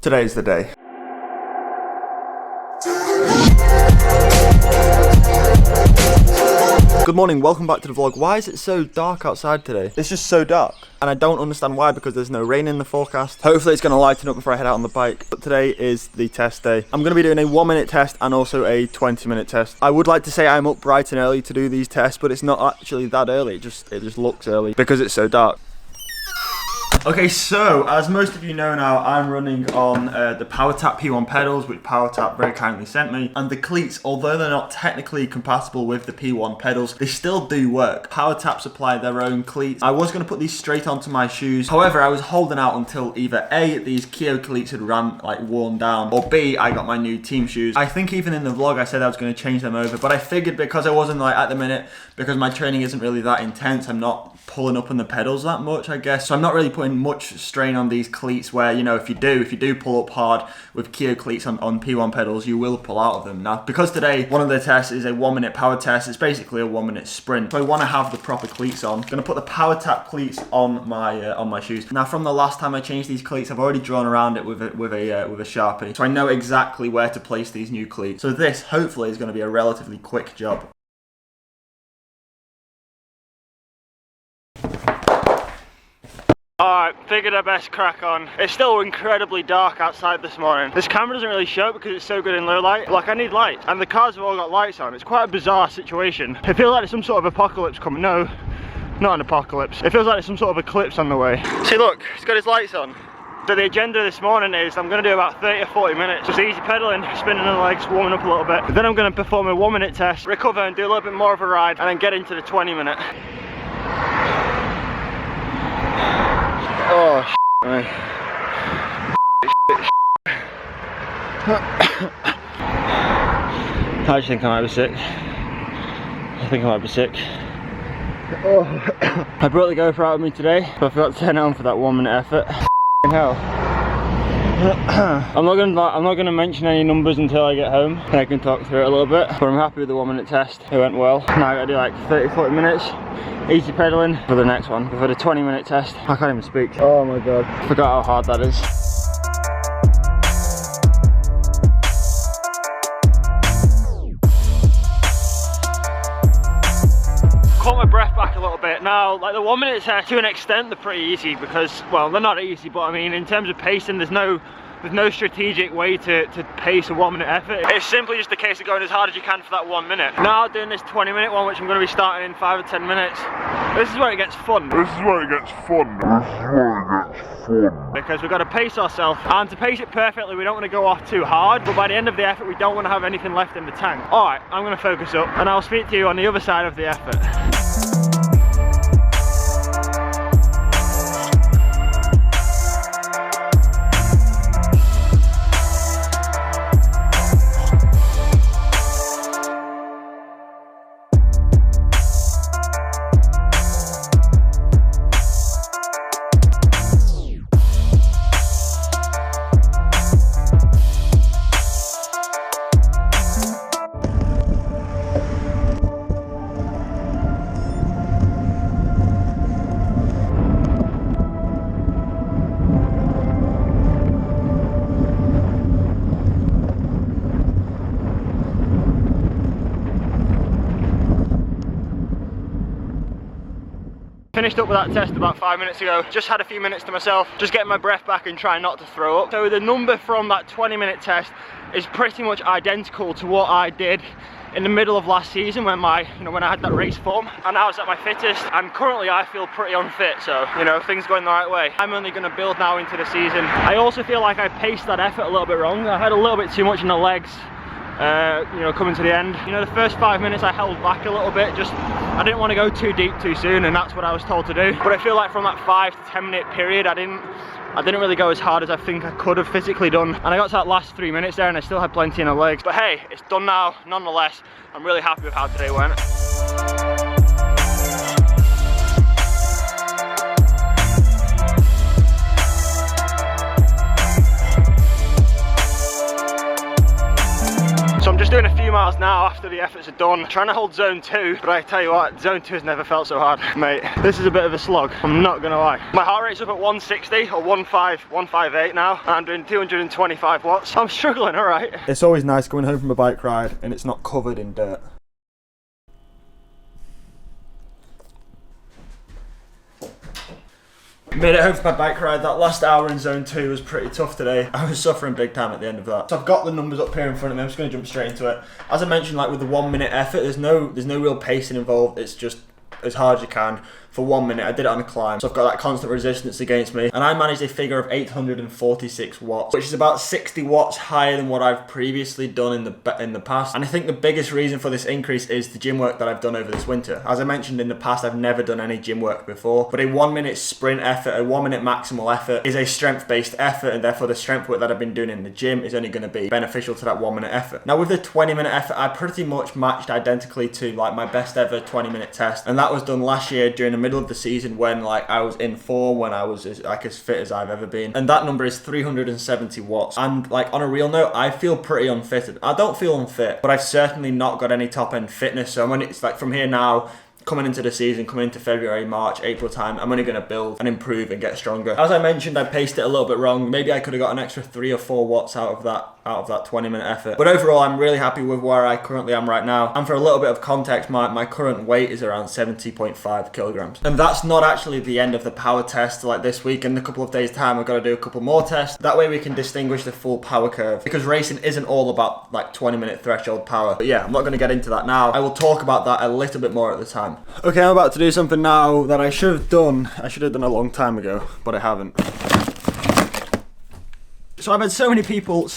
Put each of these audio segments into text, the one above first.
Today's the day. Good morning, welcome back to the vlog. Why is it so dark outside today? It's just so dark. And I don't understand why, because there's no rain in the forecast. Hopefully it's going to lighten up before I head out on the bike. But today is the test day. I'm going to be doing a 1-minute test and also a 20-minute test. I would like to say I'm up bright and early to do these tests, but it's not actually that early. It just looks early because it's so dark. Okay, so as most of you know now, I'm running on the PowerTap P1 pedals, which PowerTap very kindly sent me. And the cleats, although they're not technically compatible with the P1 pedals, they still do work. PowerTap supply their own cleats. I was going to put these straight onto my shoes. However, I was holding out until either A, these Keo cleats had worn down, or B, I got my new team shoes. I think even in the vlog I said I was going to change them over, but I figured because I wasn't at the minute, because my training isn't really that intense, I'm not pulling up on the pedals that much, I guess. So I'm not really putting much strain on these cleats where, you know, if you do pull up hard with Keo cleats on P1 pedals, you will pull out of them. Now, because today one of the tests is a 1-minute power test, it's basically a 1-minute sprint. So I want to have the proper cleats on. I'm going to put the PowerTap cleats on my shoes. Now, from the last time I changed these cleats, I've already drawn around it with a Sharpie. So I know exactly where to place these new cleats. So this, hopefully, is going to be a relatively quick job. Alright, figured I best crack on. It's still incredibly dark outside this morning. This camera doesn't really show it because it's so good in low light. Like, I need lights, and the cars have all got lights on. It's quite a bizarre situation. It feels like there's some sort of apocalypse coming. No, not an apocalypse. It feels like there's some sort of eclipse on the way. See, look, he's got his lights on. So the agenda this morning is I'm going to do about 30 or 40 minutes. Just easy pedaling, spinning the legs, warming up a little bit. Then I'm going to perform a 1-minute test, recover and do a little bit more of a ride, and then get into the 20-minute. Oh, man. I just think I might be sick. Oh. I brought the GoPro out with me today, but I forgot to turn it on for that 1-minute effort. Hell. I'm not gonna mention any numbers until I get home and I can talk through it a little bit, but I'm happy with the 1-minute test. It went well. Now I gotta do like 30-40 minutes easy pedaling for the next one. For the 20-minute test, I can't even speak. Oh my god, I forgot how hard that is. Caught my breath back a little bit. Now, like the 1-minute test, to an extent, they're pretty easy because, well, they're not easy, but I mean, in terms of pacing, there's no strategic way to pace a 1-minute effort. It's simply just a case of going as hard as you can for that 1 minute. Now doing this 20-minute one, which I'm going to be starting in 5 or 10 minutes. This is where it gets fun. Because we've got to pace ourselves, and to pace it perfectly, we don't want to go off too hard, but by the end of the effort, we don't want to have anything left in the tank. Alright, I'm going to focus up, and I'll speak to you on the other side of the effort. Finished up with that test about 5 minutes ago. Just had a few minutes to myself, just getting my breath back and trying not to throw up. So the number from that 20-minute test is pretty much identical to what I did in the middle of last season when I had that race form, and I was at my fittest, and currently I feel pretty unfit, so things going the right way. I'm only going to build now into the season. I also feel like I paced that effort a little bit wrong. I had a little bit too much in the legs, coming to the end. The first 5 minutes I held back a little bit, I didn't want to go too deep too soon, and that's what I was told to do. But I feel like from that 5 to 10 minute period, I didn't really go as hard as I think I could have physically done. And I got to that last 3 minutes there and I still had plenty in the legs. But hey, it's done now, nonetheless. I'm really happy with how today went. So I'm just doing a few few miles now after the efforts are done. Trying to hold zone 2, but I tell you what, zone 2 has never felt so hard. Mate, this is a bit of a slog, I'm not gonna lie. My heart rate's up at 160 or 158 now, and I'm doing 225 watts. I'm struggling, all right. It's always nice going home from a bike ride and it's not covered in dirt. Made it home for my bike ride. That last hour in zone 2 was pretty tough today. I was suffering big time at the end of that. So I've got the numbers up here in front of me. I'm just going to jump straight into it. As I mentioned, like with the 1 minute effort, there's no real pacing involved. It's just as hard as you can for 1 minute. I did it on a climb, so I've got that constant resistance against me, and I managed a figure of 846 watts, which is about 60 watts higher than what I've previously done in the past. And I think the biggest reason for this increase is the gym work that I've done over this winter. As I mentioned in the past, I've never done any gym work before, but a 1 minute sprint effort, a 1 minute maximal effort is a strength based effort, and therefore the strength work that I've been doing in the gym is only going to be beneficial to that 1 minute effort. Now with the 20 minute effort, I pretty much matched identically to like my best ever 20 minute test, and that was done last year during the middle of the season when like I was in form, when I was as fit as I've ever been, and that number is 370 watts. And like on a real note, I feel pretty unfitted. I don't feel unfit, but I've certainly not got any top end fitness. So it's like from here now, coming into the season, coming into February, March, April time, I'm only going to build and improve and get stronger. As I mentioned, I paced it a little bit wrong. Maybe I could have got an extra 3 or 4 watts out of that 20 minute effort. But overall, I'm really happy with where I currently am right now. And for a little bit of context, my current weight is around 70.5 kilograms. And that's not actually the end of the power test. Like this week, in a couple of days time, I've got to do a couple more tests. That way we can distinguish the full power curve, because racing isn't all about like 20 minute threshold power. But yeah, I'm not going to get into that now. I will talk about that a little bit more at the time. Okay, I'm about to do something now that I should have done a long time ago, but I haven't. So I've had so many people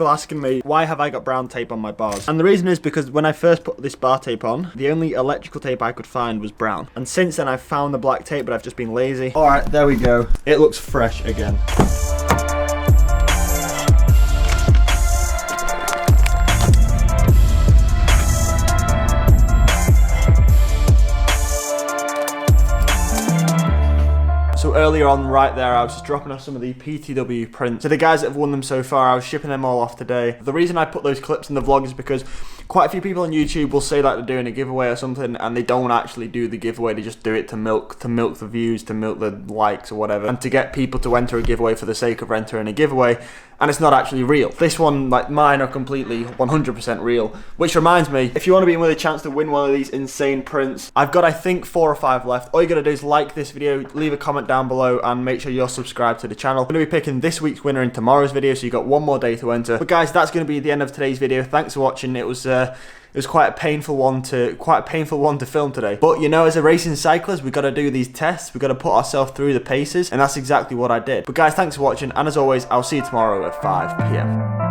asking me, why have I got brown tape on my bars? And the reason is because when I first put this bar tape on, the only electrical tape I could find was brown. And since then I've found the black tape, but I've just been lazy. All right, there we go. It looks fresh again. So earlier on right there, I was just dropping off some of the PTW prints. So the guys that have won them so far, I was shipping them all off today. The reason I put those clips in the vlog is because quite a few people on YouTube will say that they're doing a giveaway or something, and they don't actually do the giveaway. They just do it to milk the views, to milk the likes or whatever, and to get people to enter a giveaway for the sake of entering a giveaway. And it's not actually real. This one, like mine, are completely 100% real. Which reminds me, if you want to be in with a chance to win one of these insane prints, I've got I think 4 or 5 left. All you gotta do is like this video, leave a comment down below, and make sure you're subscribed to the channel. I'm gonna be picking this week's winner in tomorrow's video, so you got 1 more day to enter. But guys, that's gonna be the end of today's video. Thanks for watching. It was quite a painful one to film today. But you know, as a racing cyclist, we've got to do these tests. We've got to put ourselves through the paces, and that's exactly what I did. But guys, thanks for watching, and as always, I'll see you tomorrow at 5 PM.